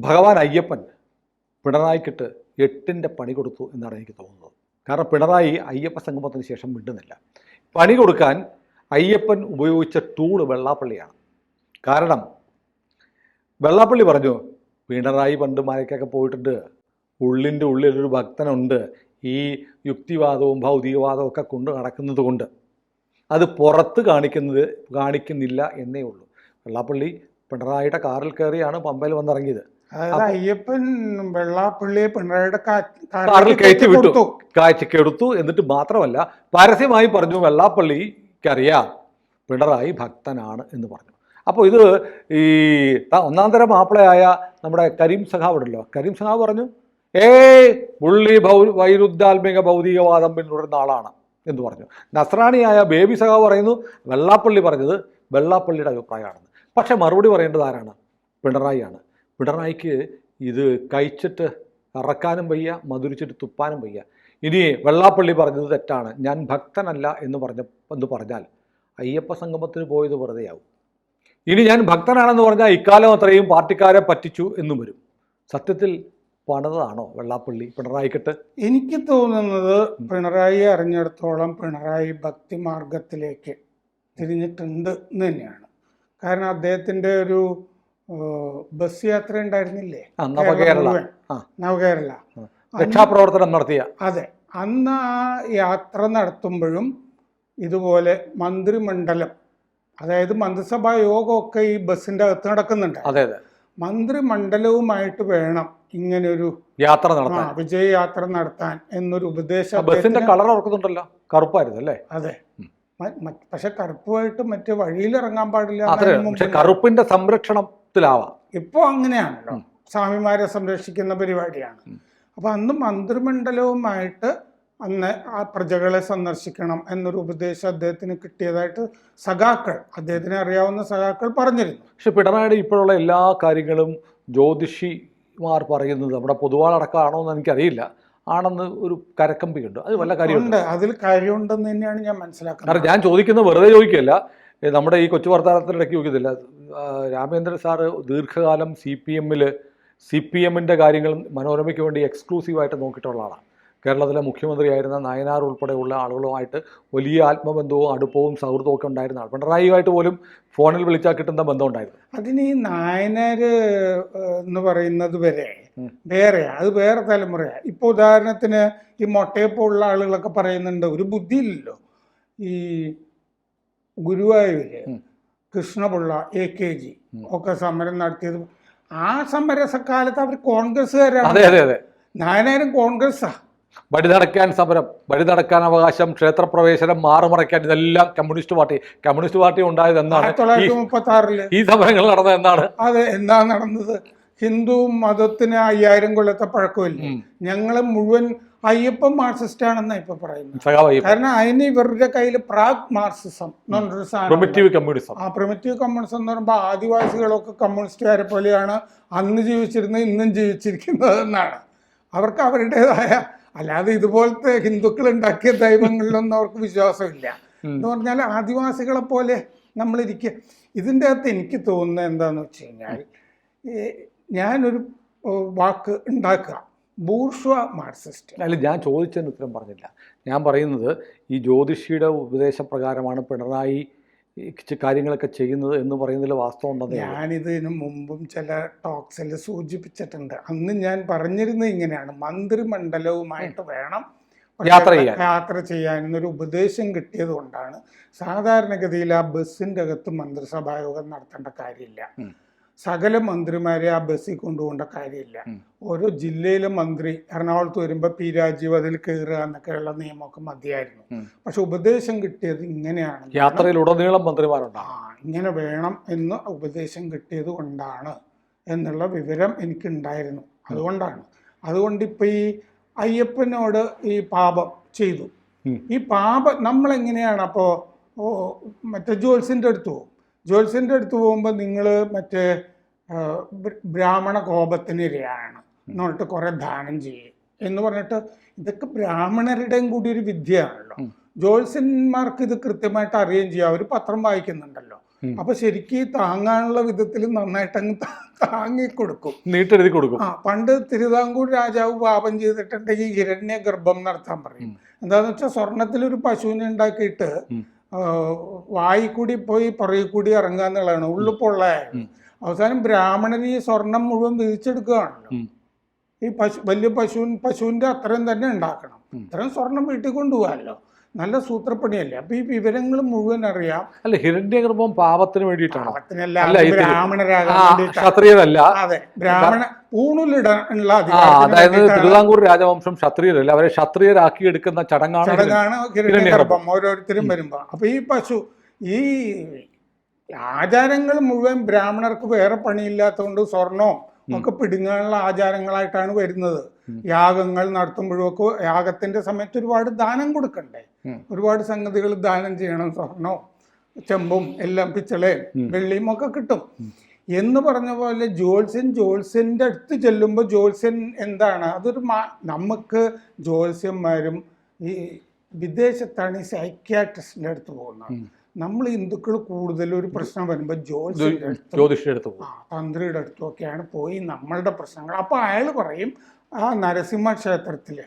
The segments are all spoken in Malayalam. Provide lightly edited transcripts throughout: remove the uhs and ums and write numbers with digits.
ഭഗവാൻ അയ്യപ്പൻ പിണറായിക്കിട്ട് 8ന്റെ പണി കൊടുത്തു എന്നാണ് എനിക്ക് തോന്നുന്നത്. കാരണം പിണറായി അയ്യപ്പ സംഗമത്തിന് ശേഷം മിണ്ടുന്നില്ല. പണി കൊടുക്കാൻ അയ്യപ്പൻ ഉപയോഗിച്ച ടൂള് വെള്ളാപ്പള്ളിയാണ്. കാരണം വെള്ളാപ്പള്ളി പറഞ്ഞു, പിണറായി പണ്ട് മലയ്ക്കൊക്കെ പോയിട്ടുണ്ട്, ഉള്ളിൻ്റെ ഉള്ളിലൊരു ഭക്തനുണ്ട്, ഈ യുക്തിവാദവും ഭൗതികവാദവും ഒക്കെ കൊണ്ട് നടക്കുന്നത് കൊണ്ട് അത് പുറത്ത് കാണിക്കുന്നില്ല എന്നേ ഉള്ളൂ. വെള്ളാപ്പള്ളി പിണറായിയുടെ കാറിൽ കയറിയാണ് പമ്പയിൽ വന്നിറങ്ങിയത്. അതായത് അയ്യപ്പൻ വെള്ളാപ്പള്ളിയെ പിണറായിയുടെ കാറിൽ കയറ്റിക്കെടുത്തു. എന്നിട്ട് മാത്രമല്ല, പരസ്യമായി പറഞ്ഞു വെള്ളാപ്പള്ളിക്കറിയാം പിണറായി ഭക്തനാണ് എന്ന് പറഞ്ഞു. അപ്പോൾ ഇത് ഈ ഒന്നാം തരം മാപ്പിളയായ നമ്മുടെ കരീം സഖാവ് ഉണ്ടല്ലോ, കരീം സഖാവ് പറഞ്ഞു, പുള്ളി വൈരുദ്ധാത്മിക ഭൗതികവാദം പിന്തുടരുന്ന ആളാണ് എന്ന് പറഞ്ഞു. നസ്രാണിയായ ബേബി സഖാവ് പറയുന്നു വെള്ളാപ്പള്ളി പറഞ്ഞത് വെള്ളാപ്പള്ളിയുടെ അഭിപ്രായമാണെന്ന്. പക്ഷെ മറുപടി പറയേണ്ടത് ആരാണ്? പിണറായിയാണ്. പിണറായിക്ക് ഇത് കഴിച്ചിട്ട് ഇറക്കാനും വയ്യ, മധുരിച്ചിട്ട് തുപ്പാനും വയ്യ. ഇനി വെള്ളാപ്പള്ളി പറഞ്ഞത് തെറ്റാണ്, ഞാൻ ഭക്തനല്ല എന്ന് പറഞ്ഞാൽ അയ്യപ്പ സംഗമത്തിന് പോയത് വെറുതെയാവും. ഇനി ഞാൻ ഭക്തനാണെന്ന് പറഞ്ഞാൽ ഇക്കാലം അത്രയും പാർട്ടിക്കാരെ പറ്റിച്ചു എന്നും വരും. സത്യത്തിൽ പണിതാണോ വെള്ളാപ്പള്ളി പിണറായിക്കിട്ട്? എനിക്ക് തോന്നുന്നത് പിണറായി അറിഞ്ഞിടത്തോളം പിണറായി ഭക്തി മാർഗത്തിലേക്ക് തിരിഞ്ഞിട്ടുണ്ട് എന്ന് തന്നെയാണ്. കാരണം അദ്ദേഹത്തിൻ്റെ ഒരു ബസ് യാത്ര ഉണ്ടായിരുന്നില്ലേ, നവകേരള രക്ഷാപ്രവർത്തനം നടത്തിയ. അതെ, അന്ന് ആ യാത്ര നടത്തുമ്പോഴും ഇതുപോലെ മന്ത്രിമണ്ഡലം, അതായത് മന്ത്രിസഭാ യോഗമൊക്കെ ഈ ബസ്സിന്റെ അകത്ത് നടക്കുന്നുണ്ട്. അതെ അതെ, മന്ത്രിമണ്ഡലവുമായിട്ട് വേണം ഇങ്ങനൊരു യാത്ര നടത്താൻ, വിജയ യാത്ര നടത്താൻ എന്നൊരു ഉപദേശം. ബസ്സിന്റെ കളർ ഓർക്കുന്നുണ്ടല്ലോ, കറുപ്പായിരുന്നു അല്ലേ? അതെ, പക്ഷെ കറുപ്പുമായിട്ട് മറ്റേ വഴിയിലിറങ്ങാൻ പാടില്ല, കറുപ്പിന്റെ സംരക്ഷണത്തിലാവാം. ഇപ്പൊ അങ്ങനെയാണല്ലോ, സ്വാമിമാരെ സംരക്ഷിക്കുന്ന പരിപാടിയാണ്. അപ്പൊ അന്ന് മന്ത്രിമണ്ഡലവുമായിട്ട് അന്ന് ആ പ്രജകളെ സന്ദർശിക്കണം എന്നൊരു ഉപദേശം അദ്ദേഹത്തിന് കിട്ടിയതായിട്ട് അദ്ദേഹത്തിന് അറിയാവുന്ന സഖാക്കൾ പറഞ്ഞിരുന്നു. പക്ഷെ പിണറായിയുടെ ഇപ്പോഴുള്ള എല്ലാ കാര്യങ്ങളും ജ്യോതിഷിമാർ പറയുന്നത് നമ്മുടെ പൊതുവാളടക്കമാണോ എന്ന് എനിക്കറിയില്ല, ആണെന്ന് ഒരു കരക്കമ്പിയുണ്ട്. അത് വല്ല കാര്യമുണ്ട്, അതിൽ കാര്യമുണ്ടെന്ന് തന്നെയാണ് ഞാൻ മനസ്സിലാക്കുന്നത്. കാരണം ഞാൻ ചോദിക്കുന്നത് വെറുതെ ചോദിക്കുകയല്ല, നമ്മുടെ ഈ കൊച്ചു വർത്തമാനത്തിനിടയ്ക്ക് ചോദിക്കത്തില്ല. രാമേന്ദ്രൻ സാറ് ദീർഘകാലം CPM-ന്റെ കാര്യങ്ങൾ മനോരമയ്ക്ക് വേണ്ടി എക്സ്ക്ലൂസീവായിട്ട് നോക്കിയിട്ടുള്ള ആളാണ്. കേരളത്തിലെ മുഖ്യമന്ത്രിയായിരുന്ന നായനാർ ഉൾപ്പെടെയുള്ള ആളുകളുമായിട്ട് വലിയ ആത്മബന്ധവും അടുപ്പവും സൗഹൃദവും ഒക്കെ ഉണ്ടായിരുന്ന ആൾ. പിണറായിയുമായിട്ട് പോലും ഫോണിൽ വിളിച്ചാൽ കിട്ടുന്ന ബന്ധം ഉണ്ടായിരുന്നു. അതിന് ഈ നായനാർ എന്ന് പറയുന്നത് വരെ അത് വേറെ തലമുറയാണ്. ഇപ്പോൾ ഉദാഹരണത്തിന് ഈ മൊട്ടയപ്പോലുള്ള ആളുകളൊക്കെ പറയുന്നുണ്ട്, ഒരു ബുദ്ധിയില്ലല്ലോ. ഈ ഗുരുവായൂര് കൃഷ്ണപിള്ള, AKG ഒക്കെ സമരം നടത്തിയത്, ആ സമരസക്കാലത്ത് അവർ കോൺഗ്രസ്സുകാരാണ്. നായനാരും കോൺഗ്രസ്സാ. വഴി നടക്കാൻ അവകാശം, ക്ഷേത്രപ്രവേശനം, മാറുമറയ്ക്കാൻ, ഇതെല്ലാം കമ്മ്യൂണിസ്റ്റ് പാർട്ടി ഉണ്ടായത് എന്നാണ്. 1936 ഈ സമരങ്ങൾ നടന്നത് എന്നാണ്. അതെ, എന്താ നടന്നത്? ഹിന്ദു മതത്തിന് 5000 കൊല്ലത്തെ പഴക്കമില്ല. ഞങ്ങള് മുഴുവൻ അയ്യപ്പൻ മാർക്സിസ്റ്റ് ആണെന്നാണ് ഇപ്പൊ പറയുന്നത്. കാരണം അതിന് ഇവരുടെ കയ്യിൽ പ്രാഗ് മാർക്സിസം എന്നൊരു സാധനം, പ്രിമിറ്റീവ് കമ്മ്യൂണിസം. പ്രിമിറ്റീവ് കമ്മ്യൂണിസം എന്ന് പറയുമ്പോൾ ആദിവാസികളൊക്കെ കമ്മ്യൂണിസ്റ്റുകാരെ പോലെയാണ് അന്ന് ജീവിച്ചിരുന്നത്, ഇന്നും ജീവിച്ചിരിക്കുന്നത് എന്നാണ്. അവർക്ക് അവരുടേതായ, അല്ലാതെ ഇതുപോലത്തെ ഹിന്ദുക്കൾ ഉണ്ടാക്കിയ ദൈവങ്ങളിലൊന്നും അവർക്ക് വിശ്വാസമില്ല. എന്ന് പറഞ്ഞാൽ ആദിവാസികളെ പോലെ നമ്മളിരിക്കുക. ഇതിൻ്റെ അകത്ത് എനിക്ക് തോന്നുന്നത് എന്താണെന്ന് വെച്ച് കഴിഞ്ഞാൽ, ഞാനൊരു വാക്ക് ഉണ്ടാക്കുക, ബൂർഷ്വാ മാർക്സിസ്റ്റ്. അല്ല, ഞാൻ ചോദിച്ചതിന് ഉത്തരം പറഞ്ഞില്ല. ഞാൻ പറയുന്നത് ഈ ജ്യോതിഷിയുടെ ഉപദേശപ്രകാരമാണ് പിണറായി കാര്യങ്ങളൊക്കെ ചെയ്യുന്നത് എന്ന് പറയുന്നതിൽ വാസ്തവം ഉണ്ടെന്ന് ഞാനിതിനു മുമ്പും ചില ടോക്സിൽ സൂചിപ്പിച്ചിട്ടുണ്ട്. അന്ന് ഞാൻ പറഞ്ഞിരുന്നത് ഇങ്ങനെയാണ്, മന്ത്രിമണ്ഡലവുമായിട്ട് വേണം യാത്ര ചെയ്യാൻ എന്നൊരു ഉപദേശം കിട്ടിയത് കൊണ്ടാണ്. സാധാരണഗതിയിൽ ആ ബസ്സിൻ്റെ അകത്ത് മന്ത്രിസഭായോഗം നടത്തേണ്ട കാര്യമില്ല, സകല മന്ത്രിമാരെ ആ ബസ്സിൽ കൊണ്ടുപോകേണ്ട കാര്യമില്ല. ഓരോ ജില്ലയിലെ മന്ത്രി എറണാകുളത്ത് വരുമ്പോൾ P. രാജീവ് അതിൽ കയറുക എന്നൊക്കെയുള്ള നിയമമൊക്കെ മതിയായിരുന്നു. പക്ഷെ ഉപദേശം കിട്ടിയത് ഇങ്ങനെയാണ്, യാത്രയിലുടനീളം മന്ത്രിമാരുണ്ടാകും, ഇങ്ങനെ വേണം എന്ന് ഉപദേശം കിട്ടിയത് കൊണ്ടാണ് എന്നുള്ള വിവരം എനിക്കുണ്ടായിരുന്നു. അതുകൊണ്ട് ഇപ്പം ഈ അയ്യപ്പനോട് ഈ പാപം ചെയ്തു, ഈ പാപം നമ്മളെങ്ങനെയാണ് അപ്പോൾ മറ്റേ ജോത്സ്യൻ്റെ അടുത്ത് പോകുമ്പോൾ നിങ്ങൾ മറ്റേ ബ്രാഹ്മണ കോപത്തിനിരയാണ് എന്ന് പറഞ്ഞിട്ട് കുറേ ദാനം ചെയ്യും എന്ന് പറഞ്ഞിട്ട്, ഇതൊക്കെ ബ്രാഹ്മണരുടെയും കൂടി ഒരു വിദ്യയാണല്ലോ. ജ്യോത്സ്യന്മാർക്ക് ഇത് കൃത്യമായിട്ട് അറിയുകയും ചെയ്യാം, അവർ പത്രം വായിക്കുന്നുണ്ടല്ലോ. അപ്പൊ ശരിക്കും താങ്ങാനുള്ള വിധത്തിൽ നന്നായിട്ട് അങ്ങ് താങ്ങിക്കൊടുക്കും, നീട്ടെഴുതി കൊടുക്കും. പണ്ട് തിരുവിതാംകൂർ രാജാവ് പാപം ചെയ്തിട്ടുണ്ടെങ്കിൽ ഹിരണ്യ ഗർഭം നടത്താൻ പറയും. എന്താന്ന് വെച്ചാൽ സ്വർണത്തിലൊരു പശുവിനെ ഉണ്ടാക്കിയിട്ട് വായി കൂടി പോയി പുറകിൽ കൂടി ഇറങ്ങുക എന്നുള്ളതാണ്, ഉള്ളിപ്പൊള്ളയായത്. അവസാനം ബ്രാഹ്മണൻ ഈ സ്വർണം മുഴുവൻ വിധിച്ചെടുക്കുകയാണല്ലോ. ഈ വലിയ പശുവിന്റെ അത്രയും തന്നെ ഉണ്ടാക്കണം, അത്രയും സ്വർണം വീട്ടിൽ കൊണ്ടുപോകാമല്ലോ. നല്ല സൂത്രപ്പണിയല്ലേ. അപ്പൊ ഈ വിവരങ്ങൾ മുഴുവൻ അറിയാം. അല്ല, ഹിരണ്യഗർഭം പാപത്തിന് വേണ്ടിയിട്ടാണ്, ക്ഷത്രിയരല്ല. അതെ, ബ്രാഹ്മണ പൂണൂലിടാനുള്ള അതായത് തിരുവിതാംകൂർ രാജവംശം ക്ഷത്രിയരല്ല, അവരെ ക്ഷത്രിയരാക്കി എടുക്കുന്ന ചടങ്ങാണ് ഹിരണ്യഗർഭം ഓരോരുത്തരും വരുമ്പോ. അപ്പൊ ഈ പശു, ഈ ആചാരങ്ങൾ മുഴുവൻ ബ്രാഹ്മണർക്ക് വേറെ പണിയില്ലാത്തതുകൊണ്ട് സ്വർണവും ഒക്കെ പിടുങ്ങാനുള്ള ആചാരങ്ങളായിട്ടാണ് വരുന്നത്. യാഗങ്ങൾ നടത്തുമ്പോഴൊക്കെ യാഗത്തിന്റെ സമയത്ത് ഒരുപാട് ദാനം കൊടുക്കണ്ടേ, ഒരുപാട് സംഗതികൾ ദാനം ചെയ്യണം. സ്വർണവും ചെമ്പും എല്ലാം പിച്ചളയും വെള്ളിയും ഒക്കെ കിട്ടും എന്ന് പറഞ്ഞ പോലെ ജോത്സ്യന്റെ അടുത്ത് ചെല്ലുമ്പോൾ ജോത്സ്യൻ എന്താണ്, അതൊരു നമുക്ക് ജ്യോത്സ്യന്മാരും ഈ വിദേശത്താണ് ഈ സൈക്യാട്രിസ്റ്റിന്റെ അടുത്ത് പോകുന്നത്. നമ്മൾ ഹിന്ദുക്കൾ കൂടുതൽ ഒരു പ്രശ്നം വരുമ്പോൾ ജ്യോതിഷിയുടെ അടുത്ത് തന്ത്രിയുടെ അടുത്തൊക്കെയാണ് പോയി നമ്മളുടെ പ്രശ്നങ്ങൾ. അപ്പോൾ അയാൾ പറയും, ആ നരസിംഹ ക്ഷേത്രത്തിൽ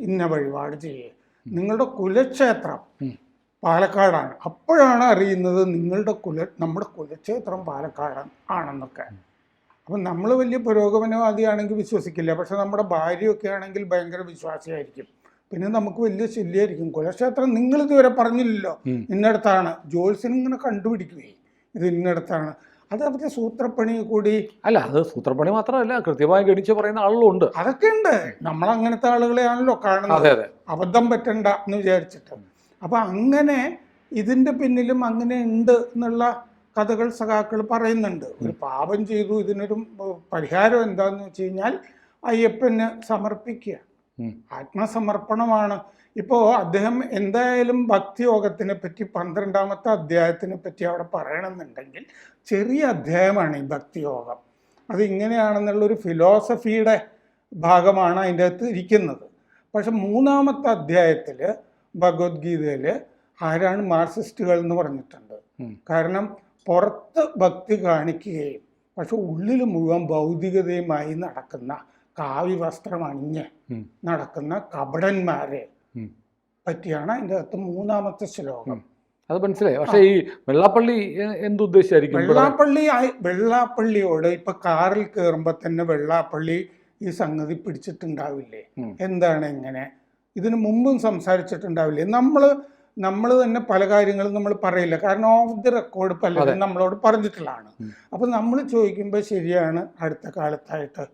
ഇന്ന വഴിപാട് ചെയ്യേ, നിങ്ങളുടെ കുലക്ഷേത്രം പാലക്കാടാണ്. അപ്പോഴാണ് അറിയുന്നത് നമ്മുടെ കുലക്ഷേത്രം പാലക്കാട് ആണെന്നൊക്കെ. അപ്പം നമ്മൾ വലിയ പുരോഗമനവാദിയാണെങ്കിൽ വിശ്വസിക്കില്ല, പക്ഷെ നമ്മുടെ ഭാര്യയൊക്കെ ആണെങ്കിൽ ഭയങ്കര വിശ്വാസിയായിരിക്കും. പിന്നെ നമുക്ക് വലിയ ശല്യമായിരിക്കും. കുലക്ഷേത്രം നിങ്ങൾ ഇതുവരെ പറഞ്ഞില്ലല്ലോ, ഇന്നടത്താണ്. ജോത്സ്യൻ ഇങ്ങനെ കണ്ടുപിടിക്കുകയെ ഇത് ഇന്നടത്താണ്. അത് അവരുടെ സൂത്രപ്പണി കൂടി അല്ല, അത് സൂത്രപ്പണി മാത്രമല്ല, കൃത്യമായി ഗണിച്ച് പറയുന്ന ആളുകളുണ്ട്. അതൊക്കെ ഉണ്ട്. നമ്മൾ അങ്ങനത്തെ ആളുകളെയാണല്ലോ കാണുന്നത്, അബദ്ധം പറ്റണ്ട എന്ന് വിചാരിച്ചിട്ട്. അപ്പൊ അങ്ങനെ ഇതിന്റെ പിന്നിലും അങ്ങനെ ഉണ്ട് എന്നുള്ള കഥകൾ സഖാക്കൾ പറയുന്നുണ്ട്. ഒരു പാപം ചെയ്തു, ഇതിനൊരു പരിഹാരം എന്താന്ന് വെച്ച് കഴിഞ്ഞാൽ അയ്യപ്പന് സമർപ്പിക്കുക, ആത്മസമർപ്പണമാണ്. ഇപ്പോൾ അദ്ദേഹം എന്തായാലും ഭക്തിയോഗത്തിനെ പറ്റി 12ാമത്തെ അധ്യായത്തിനെ പറ്റി അവിടെ പറയണമെന്നുണ്ടെങ്കിൽ ചെറിയ അധ്യായമാണ് ഈ ഭക്തിയോഗം. അത് ഇങ്ങനെയാണെന്നുള്ളൊരു ഫിലോസഫിയുടെ ഭാഗമാണ് അതിൻ്റെ അകത്ത് ഇരിക്കുന്നത്. പക്ഷെ 3ാമത്തെ അധ്യായത്തിൽ ഭഗവത്ഗീതയിൽ ആരാണ് മാർക്സിസ്റ്റുകൾ എന്ന് പറഞ്ഞിട്ടുണ്ട്. കാരണം പുറത്ത് ഭക്തി കാണിക്കുകയും പക്ഷെ ഉള്ളിൽ മുഴുവൻ ഭൗതികതയുമായി നടക്കുന്ന കാവ്യ വസ്ത്രം അണിഞ്ഞ് നടക്കുന്ന കപടന്മാരെ പറ്റിയാണ് അതിൻ്റെ അകത്ത് 3ാമത്തെ ശ്ലോകം. അത് മനസ്സിലായി. പക്ഷെ ഈ വെള്ളാപ്പള്ളി എന്തുദ്ദേശിച്ചായിരിക്കും? വെള്ളാപ്പള്ളിയോട് ഇപ്പൊ കാറിൽ കയറുമ്പോൾ തന്നെ വെള്ളാപ്പള്ളി ഈ സംഗതി പിടിച്ചിട്ടുണ്ടാവില്ലേ, എന്താണ് എങ്ങനെ, ഇതിനു മുമ്പും സംസാരിച്ചിട്ടുണ്ടാവില്ലേ. നമ്മൾ തന്നെ പല കാര്യങ്ങളും നമ്മൾ പറയില്ല, കാരണം ഓഫ് ദി റെക്കോർഡ് പലരും നമ്മളോട് പറഞ്ഞിട്ടുള്ളതാണ്. അപ്പൊ നമ്മൾ ചോദിക്കുമ്പോൾ ശരിയാണ്, അടുത്ത കാലത്തായിട്ട്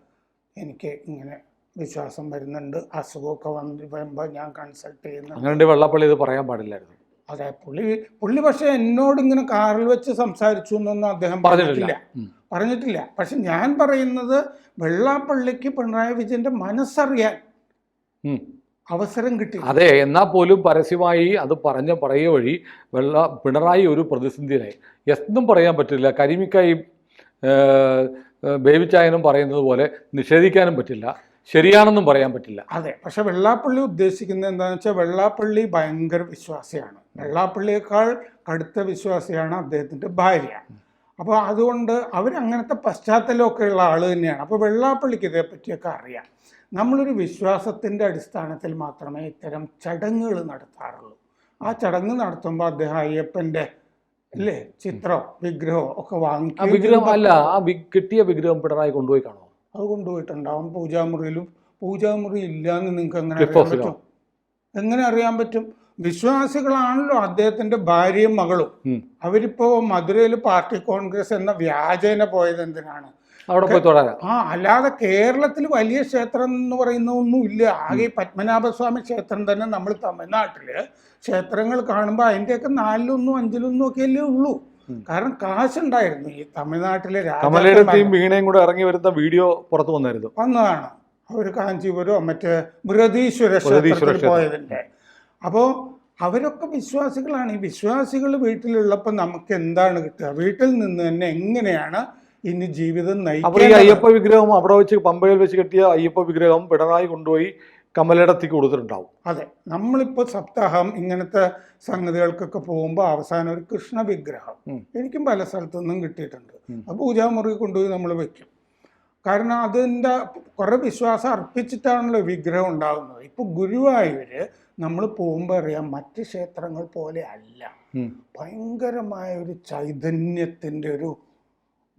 എനിക്ക് ഇങ്ങനെ വിശ്വാസം വരുന്നുണ്ട്, അസുഖമൊക്കെ വരുമ്പോൾ ഞാൻ കൺസൾട്ട് ചെയ്യുന്നു. അങ്ങനെ വെള്ളാപ്പള്ളി ഇത് പറയാൻ പാടില്ലായിരുന്നു. അതെ, പുള്ളി പക്ഷെ എന്നോട് ഇങ്ങനെ കാറിൽ വെച്ച് സംസാരിച്ചു എന്നൊന്നും അദ്ദേഹം പറഞ്ഞിട്ടില്ല. പക്ഷെ ഞാൻ പറയുന്നത് വെള്ളാപ്പള്ളിക്ക് പിണറായി വിജയന്റെ മനസ്സറിയാൻ അവസരം കിട്ടി. അതെ, എന്നാൽ പോലും പരസ്യമായി അത് പറയുക വഴി പിണറായി ഒരു പ്രതിസന്ധിയിലായി. എന്നും പറയാൻ പറ്റില്ല, കരിമിക്കായി ബേബിച്ചായനും പറയുന്നത് പോലെ നിഷേധിക്കാനും പറ്റില്ല, ശരിയാണെന്നും പറയാൻ പറ്റില്ല. അതെ, പക്ഷെ വെള്ളാപ്പള്ളി ഉദ്ദേശിക്കുന്നത് എന്താണെന്ന് വെച്ചാൽ വെള്ളാപ്പള്ളി ഭയങ്കര വിശ്വാസിയാണ്. വെള്ളാപ്പള്ളിയേക്കാൾ കടുത്ത വിശ്വാസിയാണ് അദ്ദേഹത്തിൻ്റെ ഭാര്യ. അപ്പോൾ അതുകൊണ്ട് അവരങ്ങനത്തെ പശ്ചാത്തലമൊക്കെ ഉള്ള ആൾ തന്നെയാണ്. അപ്പോൾ വെള്ളാപ്പള്ളിക്ക് ഇതേപ്പറ്റിയൊക്കെ അറിയാം. നമ്മളൊരു വിശ്വാസത്തിൻ്റെ അടിസ്ഥാനത്തിൽ മാത്രമേ ഇത്തരം ചടങ്ങുകൾ നടത്താറുള്ളൂ. ആ ചടങ്ങ് നടത്തുമ്പോൾ അദ്ദേഹം അയ്യപ്പൻ്റെ അല്ലേ ചിത്രമോ വിഗ്രഹമോ ഒക്കെ വാങ്ങിക്കും. വിഗ്രഹം അല്ല, ആ കിട്ടിയ വിഗ്രഹം പിണറായി കൊണ്ടുപോയി കാണുമോ? അത് കൊണ്ടുപോയിട്ടുണ്ടാവും പൂജാമുറിയിലും. പൂജാമുറി ഇല്ലാന്ന് നിങ്ങൾക്ക് എങ്ങനെ അറിയാൻ പറ്റും? എങ്ങനെ അറിയാൻ പറ്റും? വിശ്വാസികളാണല്ലോ അദ്ദേഹത്തിന്റെ ഭാര്യയും മകളും. അവരിപ്പോ മധുരയിൽ പാർട്ടി കോൺഗ്രസ് എന്ന വ്യാജേന പോയത് എന്തിനാണ്? അവിടെ പോയി തൊഴാൻ. അല്ലാതെ കേരളത്തിൽ വലിയ ക്ഷേത്രം എന്ന് പറയുന്നൊന്നും ഇല്ല. ആകെ പത്മനാഭസ്വാമി ക്ഷേത്രം തന്നെ നമ്മൾ തമിഴ്നാട്ടില് ക്ഷേത്രങ്ങൾ കാണുമ്പോൾ അതിൻ്റെയൊക്കെ 4-1 5-1 ഒക്കെ അല്ലേ ഉള്ളൂ. കാരണം കാശുണ്ടായിരുന്നു. ഈ തമിഴ്നാട്ടിലെ വീണയും കൂടെ ഇറങ്ങി വരുന്ന വീഡിയോ പുറത്തു വന്നതാണ്. അവർ കാഞ്ചീപുരം മറ്റേ ബൃഹദീശ്വര ക്ഷേത്രത്തിൽ പോയതിൻ്റെ. അപ്പോൾ അവരൊക്കെ വിശ്വാസികളാണ്. ഈ വിശ്വാസികൾ വീട്ടിലുള്ളപ്പോൾ നമുക്ക് എന്താണ് കിട്ടുക? വീട്ടിൽ നിന്ന് തന്നെ എങ്ങനെയാണ് ഇനി ജീവിതം നയിക്കുക? അയ്യപ്പ വിഗ്രഹം അവിടെ വെച്ച് പമ്പയിൽ വെച്ച് കെട്ടിയ അയ്യപ്പ വിഗ്രഹം പിണറായി കൊണ്ടുപോയി കമലയിടത്തേക്ക് കൊടുത്തിട്ടുണ്ടാവും. അതെ, നമ്മളിപ്പോൾ സപ്താഹം ഇങ്ങനത്തെ സംഗതികൾക്കൊക്കെ പോകുമ്പോൾ അവസാനം ഒരു കൃഷ്ണ വിഗ്രഹം എനിക്കും പല സ്ഥലത്തു നിന്നും കിട്ടിയിട്ടുണ്ട്. ആ പൂജാമുറി കൊണ്ടുപോയി നമ്മൾ വെക്കും. കാരണം അതിൻ്റെ കുറേ വിശ്വാസം അർപ്പിച്ചിട്ടാണല്ലോ വിഗ്രഹം ഉണ്ടാകുന്നത്. ഇപ്പോൾ ഗുരുവായൂർ നമ്മൾ പോകുമ്പോൾ അറിയാം, മറ്റ് ക്ഷേത്രങ്ങൾ പോലെ അല്ല. ഭയങ്കരമായൊരു ചൈതന്യത്തിൻ്റെ ഒരു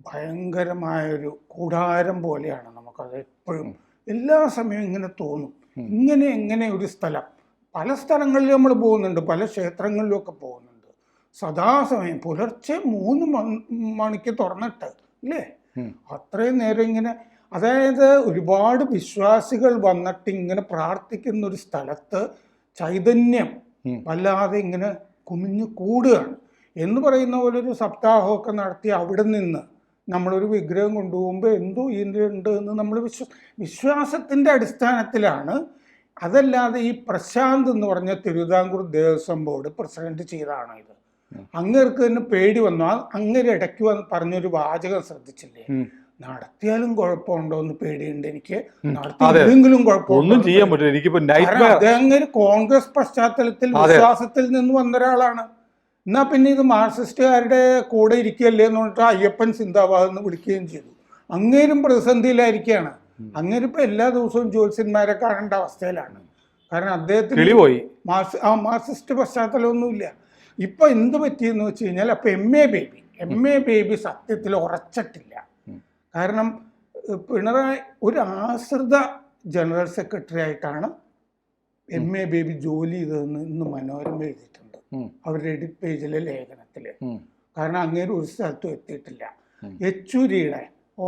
ഭയങ്കരമായൊരു കൂടാരം പോലെയാണ് നമുക്കത് എപ്പോഴും എല്ലാ സമയവും ഇങ്ങനെ തോന്നും. ഇങ്ങനെ ഒരു സ്ഥലം, പല സ്ഥലങ്ങളിലും നമ്മൾ പോകുന്നുണ്ട്, പല ക്ഷേത്രങ്ങളിലുമൊക്കെ പോകുന്നുണ്ട്. സദാസമയം പുലർച്ചെ 3 മണിക്ക് തുറന്നിട്ട് അല്ലേ, അത്രയും നേരം ഇങ്ങനെ, അതായത് ഒരുപാട് വിശ്വാസികൾ വന്നിട്ട് ഇങ്ങനെ പ്രാർത്ഥിക്കുന്ന ഒരു സ്ഥലത്ത് ചൈതന്യം വല്ലാതെ ഇങ്ങനെ കുമിഞ്ഞു കൂടുകയാണ് എന്ന് പറയുന്ന പോലെ ഒരു സപ്താഹമൊക്കെ നടത്തി അവിടെ നിന്ന് നമ്മളൊരു വിഗ്രഹം കൊണ്ടുപോകുമ്പോൾ എന്തോ ഇതിലുണ്ട് എന്ന് നമ്മൾ വിശ്വാസത്തിൻ്റെ അടിസ്ഥാനത്തിലാണ്. അതല്ലാതെ ഈ പ്രശാന്ത് എന്ന് പറഞ്ഞ തിരുവിതാംകൂർ ദേവസ്വം ബോർഡ് പ്രസിഡന്റ് ചെയ്തതാണോ ഇത്? അങ്ങേർക്ക് തന്നെ പേടി വന്നു. അങ്ങേര് ഇടയ്ക്ക് വന്ന് പറഞ്ഞൊരു വാചകം ശ്രദ്ധിച്ചില്ലേ, നടത്തിയാലും കുഴപ്പമുണ്ടോ എന്ന് പേടിയുണ്ട് എനിക്ക്, നടത്തിയെങ്കിലും കുഴപ്പമുണ്ടോ. അദ്ദേഹം കോൺഗ്രസ് പശ്ചാത്തലത്തിൽ വിശ്വാസത്തിൽ നിന്ന് വന്ന ഒരാളാണ്. എന്നാ പിന്നെ ഇത് മാർക്സിസ്റ്റുകാരുടെ കൂടെ ഇരിക്കുകയല്ലേ എന്ന് പറഞ്ഞിട്ട് അയ്യപ്പൻ സിന്ദാബാദ് എന്ന് വിളിക്കുകയും ചെയ്തു. അങ്ങേരും പ്രതിസന്ധിയിലായിരിക്കുകയാണ്. അങ്ങേരിപ്പോൾ എല്ലാ ദിവസവും ജ്യോത്സ്യന്മാരെ കാണേണ്ട അവസ്ഥയിലാണ്. കാരണം അദ്ദേഹത്തിന് മാർക്സിസ്റ്റ് പശ്ചാത്തലമൊന്നുമില്ല. ഇപ്പൊ എന്ത് പറ്റിയെന്ന് വെച്ച് കഴിഞ്ഞാൽ, അപ്പൊ എം എ ബേബി സത്യത്തിൽ ഉറച്ചിട്ടില്ല. കാരണം പിണറായി ഒരു ആശ്രിത ജനറൽ സെക്രട്ടറി ആയിട്ടാണ് എം എ ബേബി ജോലി ചെയ്തതെന്ന് ഇന്ന് മനോരമ എഴുതിയിട്ടുണ്ട് അവരുടെ എഡിറ്റ് പേജിലെ ലേഖനത്തിൽ. കാരണം അങ്ങേര് ഒരു സ്ഥലത്തും എത്തിയിട്ടില്ല. യെച്ചൂരിയുടെ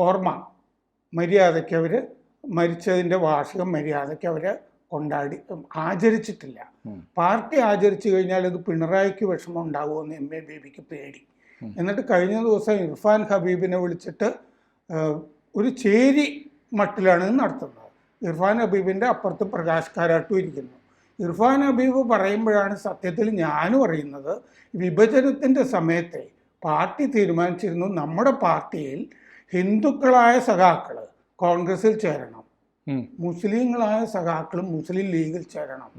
ഓർമ്മ മര്യാദയ്ക്ക് അവർ മരിച്ചതിൻ്റെ വാർഷികം മര്യാദയ്ക്ക് അവർ ആചരിച്ചിട്ടില്ല. പാർട്ടി ആചരിച്ചു കഴിഞ്ഞാൽ ഇത് പിണറായിക്ക് വിഷമം ഉണ്ടാകുമെന്ന് എം എ ബേബിക്ക് പേടി. എന്നിട്ട് കഴിഞ്ഞ ദിവസം ഇർഫാൻ ഹബീബിനെ വിളിച്ചിട്ട് ഒരു ചേരി മട്ടിലാണ് നടത്തുന്നത്. ഇർഫാൻ ഹബീബിൻ്റെ അപ്പുറത്ത് പ്രകാശ് കാരാട്ടും ഇരിക്കുന്നു. ഇർഫാൻ ഹബീബ് പറയുമ്പോഴാണ് സത്യത്തിൽ ഞാനും അറിയുന്നത്, വിഭജനത്തിൻ്റെ സമയത്തെ പാർട്ടി തീരുമാനിച്ചിരുന്നു നമ്മുടെ പാർട്ടിയിൽ ഹിന്ദുക്കളായ സഖാക്കൾ കോൺഗ്രസിൽ ചേരണം, മുസ്ലിങ്ങളായ സഖാക്കളും മുസ്ലിം ലീഗിൽ ചേരണം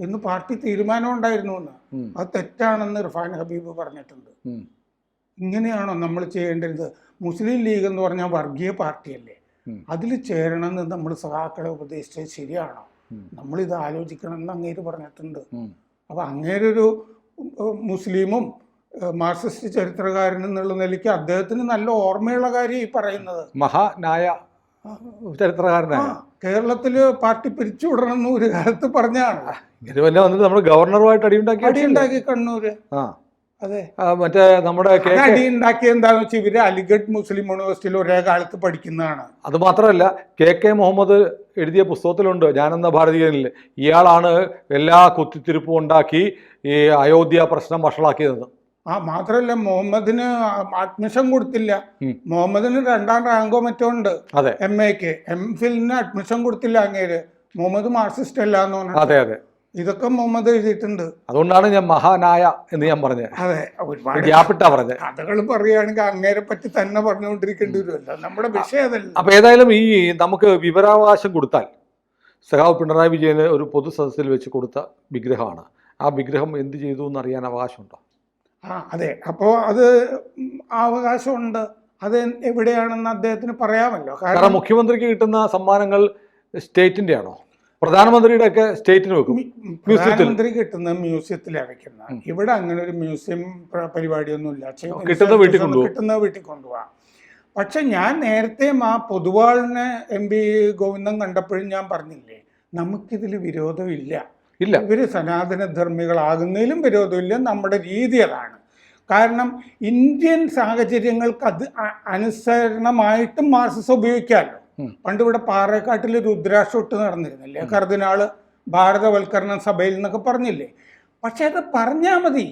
എന്ന് പാർട്ടി തീരുമാനം ഉണ്ടായിരുന്നു എന്ന്. അത് തെറ്റാണെന്ന് ഇർഫാൻ ഹബീബ് പറഞ്ഞിട്ടുണ്ട്. ഇങ്ങനെയാണോ നമ്മൾ ചെയ്യേണ്ടത്? മുസ്ലിം ലീഗ് എന്ന് പറഞ്ഞാൽ വർഗീയ പാർട്ടിയല്ലേ, അതിൽ ചേരണമെന്ന് നമ്മൾ സഖാക്കളെ ഉപദേശിച്ചത് ശരിയാണോ? നമ്മളിത് ആലോചിക്കണം എന്ന് അങ്ങേര് പറഞ്ഞിട്ടുണ്ട്. അപ്പം അങ്ങേരൊരു മുസ്ലിമും മാർക്സിസ്റ്റ് ചരിത്രകാരൻ എന്നുള്ള നിലയ്ക്ക് അദ്ദേഹത്തിന് നല്ല ഓർമ്മയുള്ള കാര്യം ഈ പറയുന്നത്. മഹാനായ ചരിത്രകാരനാണ്. കേരളത്തില് പാർട്ടി പിരിച്ചുവിടണമെന്ന് ഒരു കാലത്ത് പറഞ്ഞാണ്. നമ്മുടെ ഗവർണറുമായിട്ട് അടിയുണ്ടാക്കി കണ്ണൂര്. അതെ, മറ്റേ നമ്മുടെ അടി ഉണ്ടാക്കിയ എന്താന്ന് വെച്ചാൽ ഇവര് അലിഗഡ് മുസ്ലിം യൂണിവേഴ്സിറ്റിയിൽ ഒരേ കാലത്ത് പഠിക്കുന്നതാണ്. അത് മാത്രമല്ല, കെ മുഹമ്മദ് എഴുതിയ പുസ്തകത്തിലുണ്ട് ഞാനെന്ന ഭാരതീയനിൽ, ഇയാളാണ് എല്ലാ കുത്തിത്തിരിപ്പും ഉണ്ടാക്കി ഈ അയോധ്യ പ്രശ്നം വഷളാക്കിയത്. മാത്രമല്ല മുഹമ്മദിന് അഡ്മിഷൻ കൊടുത്തില്ല. മുഹമ്മദിന് 2ാം റാങ്കോ മറ്റോ ഉണ്ട് MA-ക്ക്. MPhilന് അഡ്മിഷൻ കൊടുത്തില്ല അങ്ങേര്. മുഹമ്മദ് മാർക്സിസ്റ്റ് അല്ല എന്ന് പറഞ്ഞു. അതെ അതെ, ഇതൊക്കെ മുഹമ്മദ് എഴുതിയിട്ടുണ്ട്. അതുകൊണ്ടാണ് ഞാൻ മഹാനായ എന്ന് ഞാൻ പറഞ്ഞത്. അതെ, ഒരുപാട് പറഞ്ഞത് കഥകൾ പറയുകയാണെങ്കിൽ അങ്ങേരെ പറ്റി തന്നെ പറഞ്ഞുകൊണ്ടിരിക്കേണ്ടി വരുമല്ലോ. നമ്മുടെ വിഷയം അതല്ല. അപ്പൊ ഏതായാലും ഈ നമുക്ക് വിവരാവകാശം കൊടുത്താൽ, സഖാവ് പിണറായി വിജയന് ഒരു പൊതു സദസ്സിൽ വെച്ച് കൊടുത്ത വിഗ്രഹമാണ്. ആ വിഗ്രഹം എന്ത് ചെയ്തു എന്നറിയാൻ അവകാശമുണ്ടോ? അതെ, അപ്പോൾ അത് അവകാശമുണ്ട്. അത് എവിടെയാണെന്ന് അദ്ദേഹത്തിന് പറയാമല്ലോ. കാരണം മുഖ്യമന്ത്രിക്ക് കിട്ടുന്ന സമ്മാനങ്ങൾ സ്റ്റേറ്റിന്റെ ആണോ? പ്രധാനമന്ത്രിയുടെ ഒക്കെ സ്റ്റേറ്റിന് വെക്കും. പ്രധാനമന്ത്രി കിട്ടുന്ന മ്യൂസിയത്തിലാണ് വെക്കുന്നത്. ഇവിടെ അങ്ങനെ ഒരു മ്യൂസിയം പരിപാടിയൊന്നുമില്ല. കിട്ടുന്ന വീട്ടിൽ കൊണ്ടുപോകാം. പക്ഷെ ഞാൻ നേരത്തെ പൊതുവാളിനെ MP ഗോവിന്ദൻ കണ്ടപ്പോഴും ഞാൻ പറഞ്ഞില്ലേ, നമുക്കിതിൽ വിരോധമില്ല. ഇവര് സനാതന ധർമ്മികളാകുന്നതിലും വിരോധമില്ല. നമ്മുടെ രീതി അതാണ്. കാരണം ഇന്ത്യൻ സാഹചര്യങ്ങൾക്ക് അത് അനുസരണമായിട്ടും മാർക്സിസം ഉപയോഗിക്കാമല്ലോ. പണ്ട് ഇവിടെ പാറേക്കാട്ടിൽ രുദ്രാക്ഷം ഇട്ട് നടന്നിരുന്നില്ലേ കർദിനാള്, ഭാരതവൽക്കരണ സഭയിൽ എന്നൊക്കെ പറഞ്ഞില്ലേ. പക്ഷെ അത് പറഞ്ഞാൽ മതി,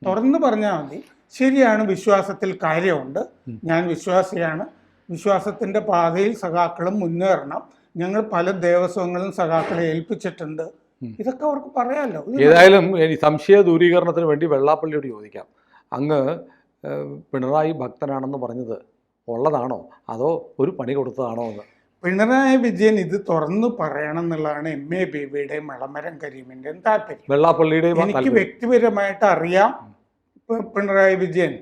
തുറന്ന് പറഞ്ഞാൽ മതി. ശരിയാണ്, വിശ്വാസത്തിൽ കാര്യമുണ്ട്, ഞാൻ വിശ്വാസിയാണ്, വിശ്വാസത്തിൻ്റെ പാതയിൽ സഖാക്കളും മുന്നേറണം, ഞങ്ങൾ പല ദേവസ്വങ്ങളും സഖാക്കളെ ഏൽപ്പിച്ചിട്ടുണ്ട്, ഇതൊക്കെ അവർക്ക് പറയാമല്ലോ. ഏതായാലും സംശയ ദൂരീകരണത്തിന് വേണ്ടി വെള്ളാപ്പള്ളിയോട് ചോദിക്കാം, അങ്ങ് പിണറായി ഭക്തനാണെന്ന് പറഞ്ഞത് ഉള്ളതാണോ അതോ ഒരു പണി കൊടുത്തതാണോ എന്ന്? പിണറായി വിജയൻ ഇത് തുറന്നു പറയണം എന്നുള്ളതാണ് MA ബേബിയുടെയും എളമരം കരീമിന്റെയും താല്പര്യം. വെള്ളാപ്പള്ളിയുടെയും എനിക്ക് വ്യക്തിപരമായിട്ട് അറിയാം പിണറായി വിജയൻ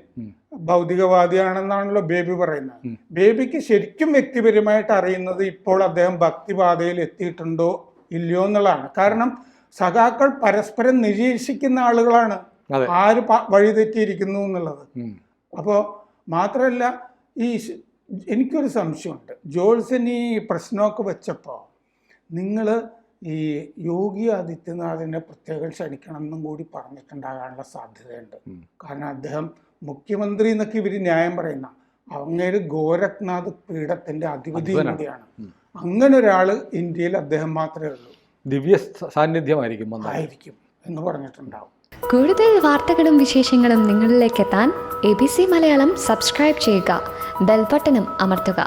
ഭൗതികവാദിയാണെന്നാണല്ലോ ബേബി പറയുന്നത്. ബേബിക്ക് ശരിക്കും വ്യക്തിപരമായിട്ട് അറിയുന്നത് ഇപ്പോൾ അദ്ദേഹം ഭക്തിപാതയിൽ എത്തിയിട്ടുണ്ടോ ഇല്ലയോ എന്നുള്ളതാണ്. കാരണം സഖാക്കൾ പരസ്പരം നിരീക്ഷിക്കുന്ന ആളുകളാണ് ആര് വഴിതെറ്റിയിരിക്കുന്നു എന്നുള്ളത്. അപ്പോൾ മാത്രമല്ല, എനിക്കൊരു സംശയമുണ്ട്. ജോൾസൻ ഈ പ്രശ്നമൊക്കെ വെച്ചപ്പോൾ നിങ്ങൾ ഈ യോഗി ആദിത്യനാഥിനെ പ്രത്യേകം ക്ഷണിക്കണം എന്നും കൂടി പറഞ്ഞിട്ടുണ്ടാകാനുള്ള സാധ്യതയുണ്ട്. കാരണം അദ്ദേഹം മുഖ്യമന്ത്രി എന്നൊക്കെ ഇവർ ന്യായം പറയുന്ന അങ്ങേര് ഗോരഖ്നാഥ് പീഠത്തിന്റെ അധിപതി കൂടിയാണ്. അങ്ങനെ ഒരാൾ ഇന്ത്യയിൽ അദ്ദേഹം മാത്രമേ ഉള്ളൂ. ദിവ്യ സാന്നിധ്യമായിരിക്കും എന്ന് പറഞ്ഞിട്ടുണ്ടാവും. കൂടുതൽ വാർത്തകളും വിശേഷങ്ങളും നിങ്ങളിലേക്ക് എത്താൻ ABC മലയാളം സബ്സ്ക്രൈബ് ചെയ്യുക, ബെൽബട്ടനും അമർത്തുക.